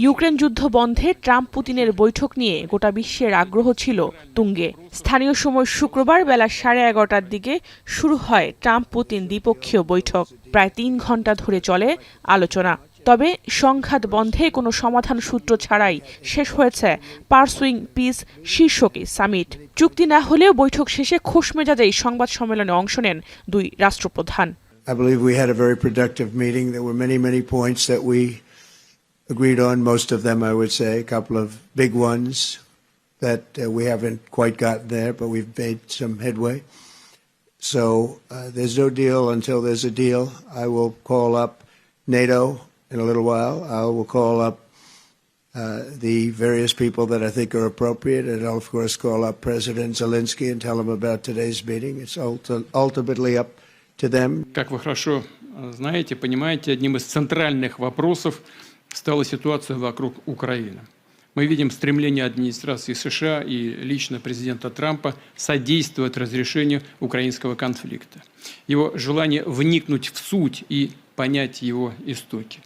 Ukraine যুদ্ধ বন্ধে Trump পুতিনের বৈঠক নিয়ে গোটা বিশ্বের আগ্রহ ছিল তুঙ্গে। স্থানীয় সময় শুক্রবার বেলা 11:30টার দিকে শুরু হয় ট্রাম্প পুতিন দ্বিপক্ষীয় বৈঠক। প্রায় 3 ঘণ্টা ধরে চলে আলোচনা। তবে সংঘাত বন্ধে কোনো সমাধান সূত্র ছাড়াই শেষ হয়েছে পারসুইং পিস শীর্ষক সামিট। চুক্তি না হলেও বৈঠক শেষে খোশ মেজাজেই সংবাদ সম্মেলনে অংশ নেন দুই রাষ্ট্রপ্রধান। I believe we had a very productive meeting. There were many points that we agreed on, most of them I would say, a couple of big ones that we haven't quite gotten there, but we've made some headway. So there's no deal until there's a deal. I will call up NATO in a little while. I will call up the various people that I think are appropriate, and I'll of course call up President Zelensky and tell him about today's meeting. It's ultimately up to them. Как вы хорошо знаете, понимаете, одним из центральных вопросов стала ситуация вокруг Украины. Мы видим стремление администрации США и лично президента Трампа содействовать разрешению украинского конфликта. Его желание вникнуть в суть и понять его истоки.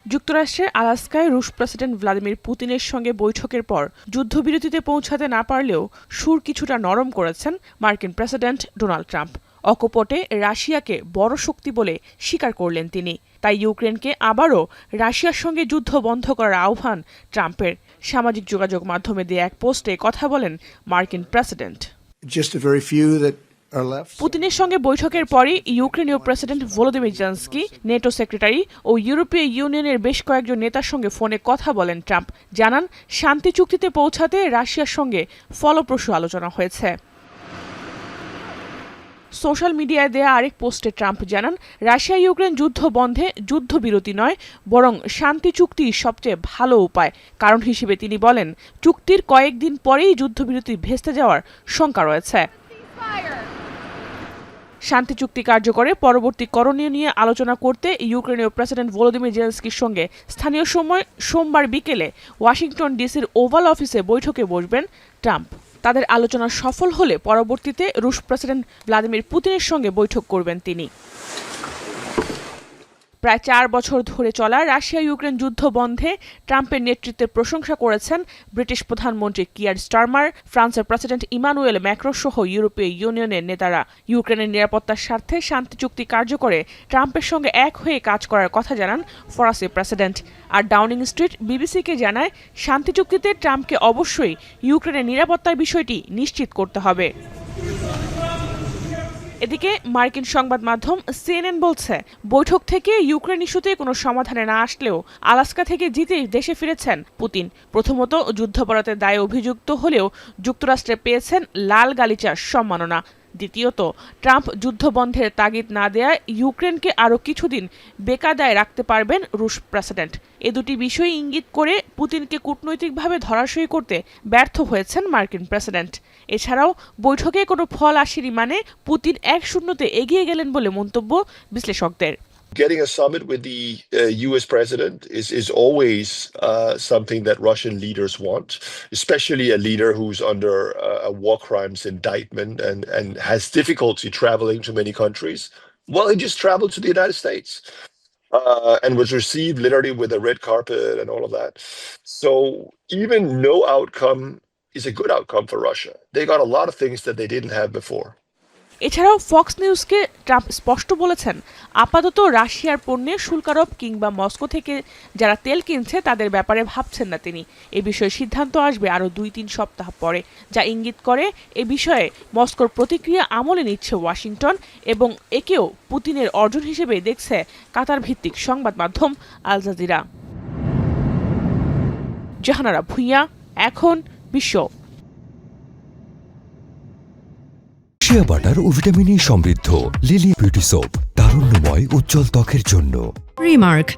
যুক্তরাষ্ট্রের আলাস্কায় রুশ president Vladimir পুতিনের সঙ্গে বৈঠকের পর যুদ্ধবিরতিতে পৌঁছাতে না পারলেও সুর কিছুটা নরম করেছেন মার্কিন প্রেসিডেন্ট ডোনাল্ড ট্রাম্প। অকপটে রাশিয়াকে বড় শক্তি বলে স্বীকার করলেন তিনি। তাই ইউক্রেনকে আবারও রাশিয়ার সঙ্গে যুদ্ধ বন্ধ করার আহ্বান ট্রাম্পের। সামাজিক যোগাযোগ মাধ্যমে দিয়ে এক পোস্টে কথা বলেন মার্কিন প্রেসিডেন্ট। পুতিনের সঙ্গে বৈঠকের পরই ইউক্রেনীয় president Volodymyr Zelensky, NATO secretary ও ইউরোপীয় ইউনিয়নের বেশ কয়েকজন নেতার সঙ্গে ফোনে কথা বলেন ট্রাম্প। জানান শান্তি চুক্তিতে পৌঁছাতে রাশিয়ার সঙ্গে ফলপ্রসূ আলোচনা হয়েছে। সোশ্যাল মিডিয়ায় দেয়া আরেক পোস্টে ট্রাম্প জানান রাশিয়া ইউক্রেন যুদ্ধ বন্ধে যুদ্ধবিরতি নয়, বরং শান্তি চুক্তি সবচেয়ে ভালো উপায়। কারণ হিসেবে তিনি বলেন চুক্তির কয়েকদিন পরেই যুদ্ধবিরতি ভেস্তে যাওয়ার শঙ্কা রয়েছে। শান্তি চুক্তি কার্যকরে পরবর্তী করণীয় নিয়ে আলোচনা করতে ইউক্রেনীয় প্রেসিডেন্ট ভলোদিমির জেলেনস্কির সঙ্গে স্থানীয় সময় সোমবার বিকেলে ওয়াশিংটন ডিসির ওভাল অফিসে বৈঠকে বসবেন ট্রাম্প। তাদের আলোচনা সফল হলে পরবর্তীতে রুশ প্রেসিডেন্ট ভ্লাদিমির পুতিনের সঙ্গে বৈঠক করবেন তিনি। প্রায় 4 বছর ধরে চলা রাশিয়া ইউক্রেন যুদ্ধ বন্ধে ট্রাম্পের নেতৃত্বের প্রশংসা করেছেন ব্রিটিশ প্রধানমন্ত্রী কিয়ার স্টারমার, ফ্রান্সের প্রেসিডেন্ট ইমানুয়েল ম্যাক্রো সহ ইউরোপীয় ইউনিয়নের নেতারা। ইউক্রেনের নিরাপত্তার স্বার্থে শান্তি চুক্তি কার্যকরে ট্রাম্পের সঙ্গে এক হয়ে কাজ করার কথা জানান ফরাসি প্রেসিডেন্ট। আর ডাউনিং স্ট্রিট বিবিসিকে জানায় শান্তি চুক্তিতে ট্রাম্পকে অবশ্যই ইউক্রেনের নিরাপত্তার বিষয়টি নিশ্চিত করতে হবে। এদিকে মার্কিন সংবাদ মাধ্যম সিএনএন বলছে বৈঠক থেকে ইউক্রেন ইস্যুতে কোনো সমাধানে না আসলেও আলাস্কা থেকে জিতেই দেশে ফিরেছেন পুতিন। প্রথমত যুদ্ধাপরাধের দায়ে অভিযুক্ত হলেও যুক্তরাষ্ট্রে পেয়েছেন লাল গালিচার সম্মাননা। দ্বিতীয়ত ট্রাম্প যুদ্ধবন্ধের তাগিদ না দেয়ায় ইউক্রেনকে আরও কিছুদিন বেকায়দায় রাখতে পারবেন রুশ প্রেসিডেন্ট। এ দুটি বিষয় ইঙ্গিত করে পুতিনকে কূটনৈতিকভাবে ধরাশয়ী করতে ব্যর্থ হয়েছেন মার্কিন প্রেসিডেন্ট। এছাড়াও বৈঠকে কোনো ফল আসেনি মানে পুতিন 1-0 এগিয়ে গেলেন বলে মন্তব্য বিশ্লেষকদের। Getting a summit with the U.S. president is always something that Russian leaders want, especially a leader who's under a war crimes indictment and has difficulty traveling to many countries. Well, he just traveled to the United States and was received literally with a red carpet and all of that. So even no outcome is a good outcome for Russia. They got a lot of things that they didn't have before. এছাড়াও Fox নিউজকে Trump স্পষ্ট বলেছেন আপাতত রাশিয়ার পণ্যে শুল্ক আরোপ কিংবা মস্কো থেকে যারা তেল কিনছে তাদের ব্যাপারে ভাবছেন না তিনি। এ বিষয়ে সিদ্ধান্ত আসবে আরও 2-3 সপ্তাহ পরে, যা ইঙ্গিত করে এ বিষয়ে মস্কোর প্রতিক্রিয়া আমলে নিচ্ছে ওয়াশিংটন এবং একেও পুতিনের অর্জন হিসেবে দেখছে কাতার ভিত্তিক সংবাদ মাধ্যম আল জাজিরা। জাহানারা ভুঁইয়া, এখন বিশ্ব। শিয়া বাটার ও ভিটামিন ই সমৃদ্ধ লিলি বিউটি সোপ, তারুণ্যময় উজ্জ্বল ত্বকের জন্য। রিমার্ক